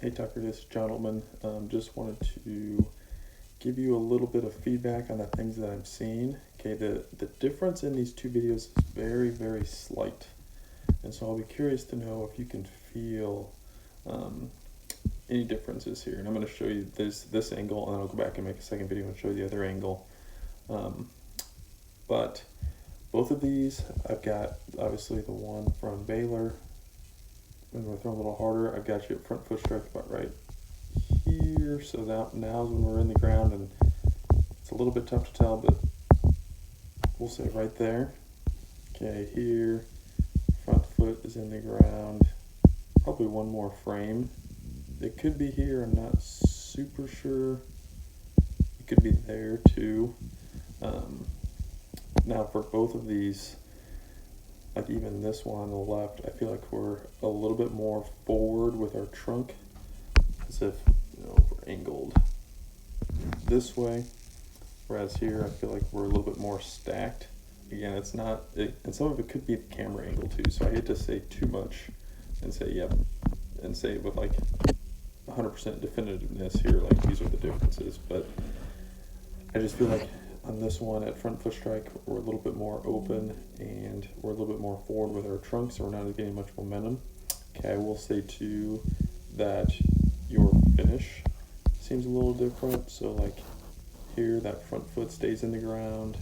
Hey Tucker, this is Gentleman. Just wanted to give you a little bit of feedback on the things that I'm seeing. Okay, the difference in these two videos is very, very slight. And so I'll be curious to know if you can feel any differences here. And I'm going to show you this angle, and then I'll go back and make a second video and show you the other angle. But both of these, I've got obviously the one from Baylor. When we're throwing a little harder, I've got you at front foot strike about right here. So now's when we're in the ground, and it's a little bit tough to tell, but we'll say right there. Okay, here, front foot is in the ground. Probably one more frame. It could be here, I'm not super sure. It could be there too. Now for both of these, like even this one on the left, I feel like we're a little bit more forward with our trunk, as if, we're angled this way. Whereas here, I feel like we're a little bit more stacked. Again, it's not, and some of it could be the camera angle too, so I hate to say too much and say, yep, and say it with like 100% definitiveness here, like these are the differences, but I just feel like on this one at front foot strike, we're a little bit more open and we're a little bit more forward with our trunk, so we're not getting much momentum. Okay, I will say too that your finish seems a little different. So like here, that front foot stays in the ground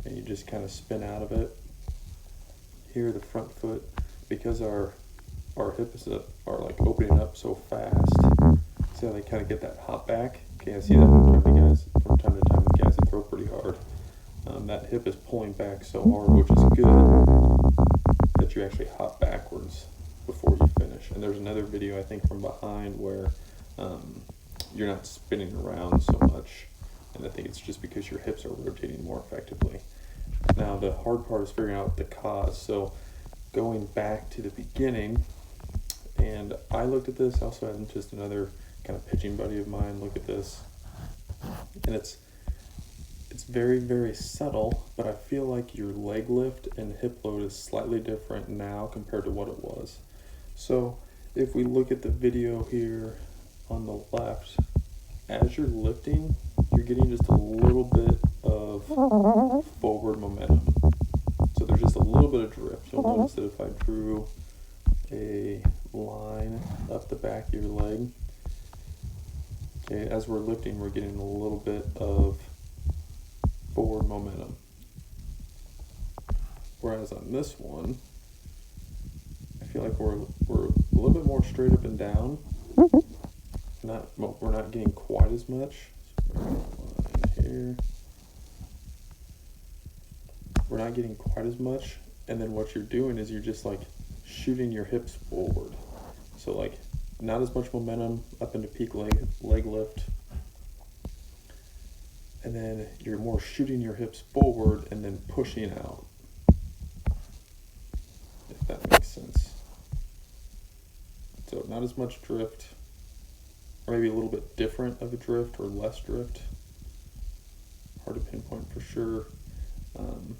and you just kind of spin out of it. Here, the front foot, because our hips are like opening up so fast, so they kind of get that hop back. Okay, I see that from time to time with guys that throw pretty hard. That hip is pulling back so hard, which is good, that you actually hop backwards before you finish. And there's another video, I think, from behind where you're not spinning around so much, and I think it's just because your hips are rotating more effectively. Now, the hard part is figuring out the cause. So going back to the beginning, and I looked at this, I also had just another kind of pitching buddy of mine look at this, and it's very, very subtle, but I feel like your leg lift and hip load is slightly different now compared to what it was. So if we look at the video here on the left, as you're lifting, you're getting just a little bit of forward momentum. So there's just a little bit of drift. You'll notice that if I drew a line up the back of your leg, okay, as we're lifting, we're getting a little bit of forward momentum. Whereas on this one, I feel like we're a little bit more straight up and down. We're not getting quite as much. Here, we're not getting quite as much. And then what you're doing is you're just like shooting your hips forward. So like not as much momentum up into peak leg lift. And then you're more shooting your hips forward and then pushing out, if that makes sense. So not as much drift, or maybe a little bit different of a drift or less drift. Hard to pinpoint for sure. And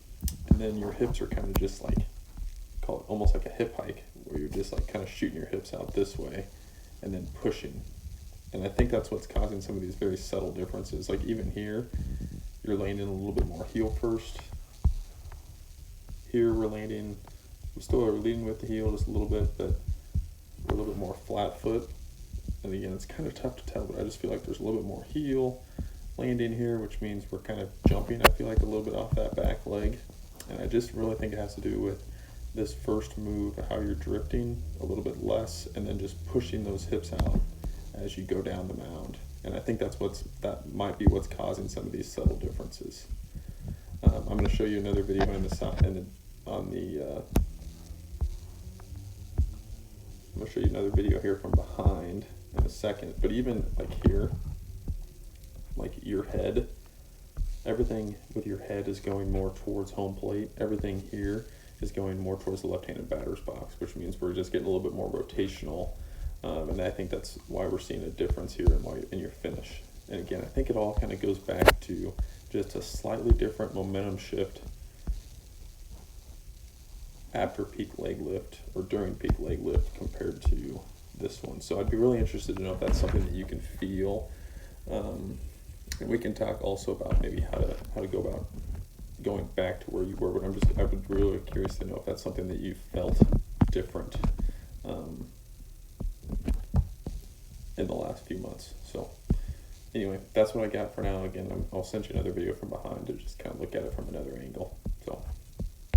then your hips are kind of just like, call it almost like a hip hike, where you're just like kind of shooting your hips out this way and then pushing. And I think that's what's causing some of these very subtle differences. Like even here, you're landing a little bit more heel first. Here we still are leading with the heel just a little bit, but we're a little bit more flat foot. And again, it's kind of tough to tell, but I just feel like there's a little bit more heel landing here, which means we're kind of jumping, I feel like, a little bit off that back leg. And I just really think it has to do with this first move, how you're drifting a little bit less, and then just pushing those hips out as you go down the mound. And I think that might be what's causing some of these subtle differences. I'm going to show you another video on the side, I'm going to show you another video here from behind in a second. But even like here, like your head, everything with your head is going more towards home plate. Everything here is going more towards the left-handed batter's box, which means we're just getting a little bit more rotational. And I think that's why we're seeing a difference here in your finish. And again, I think it all kind of goes back to just a slightly different momentum shift after peak leg lift or during peak leg lift compared to this one. So I'd be really interested to know if that's something that you can feel. And we can talk also about maybe how to go about going back to where you were, but I would really curious to know if that's something that you felt different in the last few months. So anyway, that's what I got for now. Again, I'll send you another video from behind to just kind of look at it from another angle. So